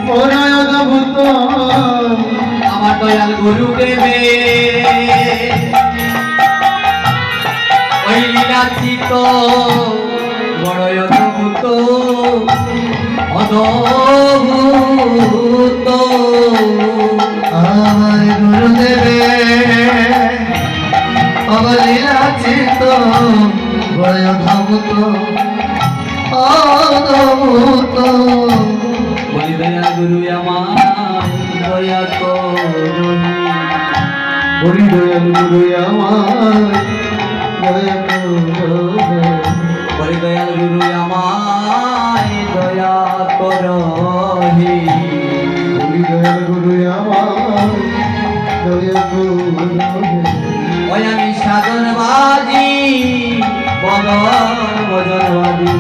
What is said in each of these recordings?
বড়ই অদ্ভুত আমার দয়াল গুরুদেবে ওই লীলাচিত বড়ই অদ্ভুত অদ্ভুত আমার গুরুদেবে অবলীলাচিত বড়ই অদ্ভুত অদ্ভুত বলি দয়াল গুরু আমার দয়া করুনি বলি দয়াল গুরু আমার দয়া করো বলি দয়াল গুরু আমায় দয়া করহি বলি দয়াল গুরু আমার দয়া করো ওই আমি সাধনবাদী বদন ভজনবাদী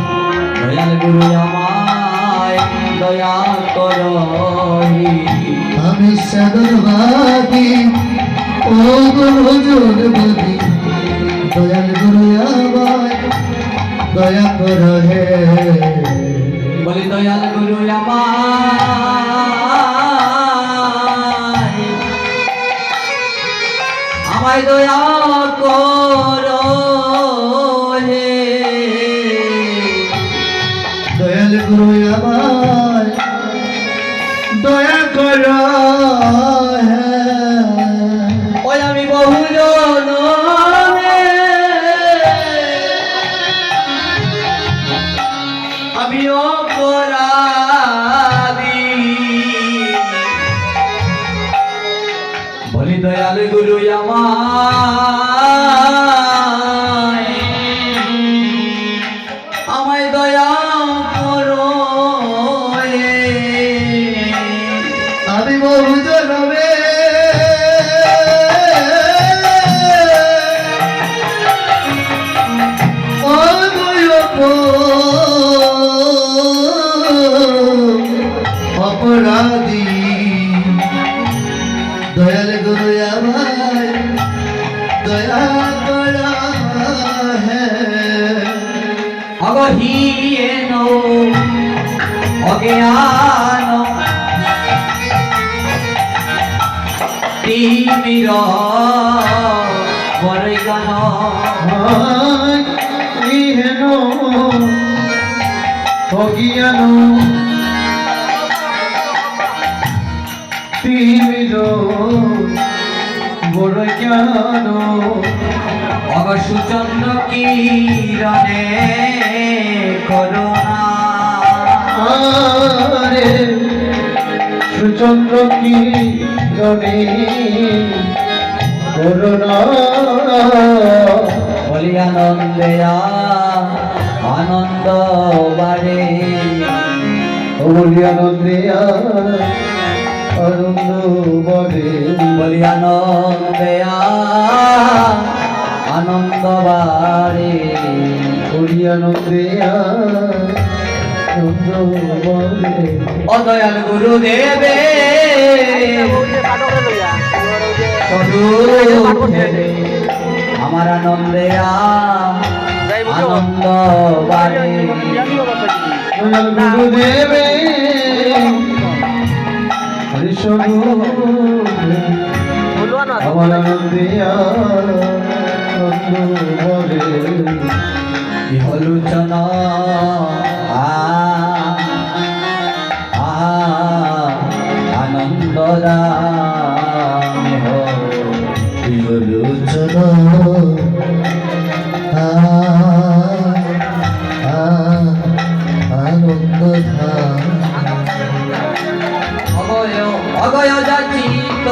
দয়াল গুরু আমায় দয়া করহি আমি সাধনবাদী ও ভজনবাদী দয়াল গুরু আমায় দয়া করো হে বলি দয়াল গুরু আমায় দয়া করো হে দয়াল গুরু আমায় দয়া করো হে ওই আমি বহুজন আমি অপরাধী বলি দয়াল গুরু আমায় দয়া করো হে। আমি বহু জনমে অপরাধী দয়াল গুরু আমায় দয়া করা হে অগহীন অজ্ঞান তিমির বরগান ইহেন অজ্ঞান তিমির বড় জ্ঞান অগসুচন্দ্র কিরণে করুণা আরে সুচন্দ্র কি রণে করুণা বলি আনন্দেয়া আনন্দ বাড়ে বলি আনন্দে আনন্দ বরে বলি আনন্দেয়া আনন্দ বাড়ে বলি আনন্দে আনন্দ বরে অদয়াল গুরুদেবে আমার আনন্দে আনন্দ বাড়ে গুরুদেবে হরিশনু আমার আনন্দে আনন্দ বরে বিহলোচন আনন্দ রামেহ বিলোচন আনন্দ অগয় যাচিত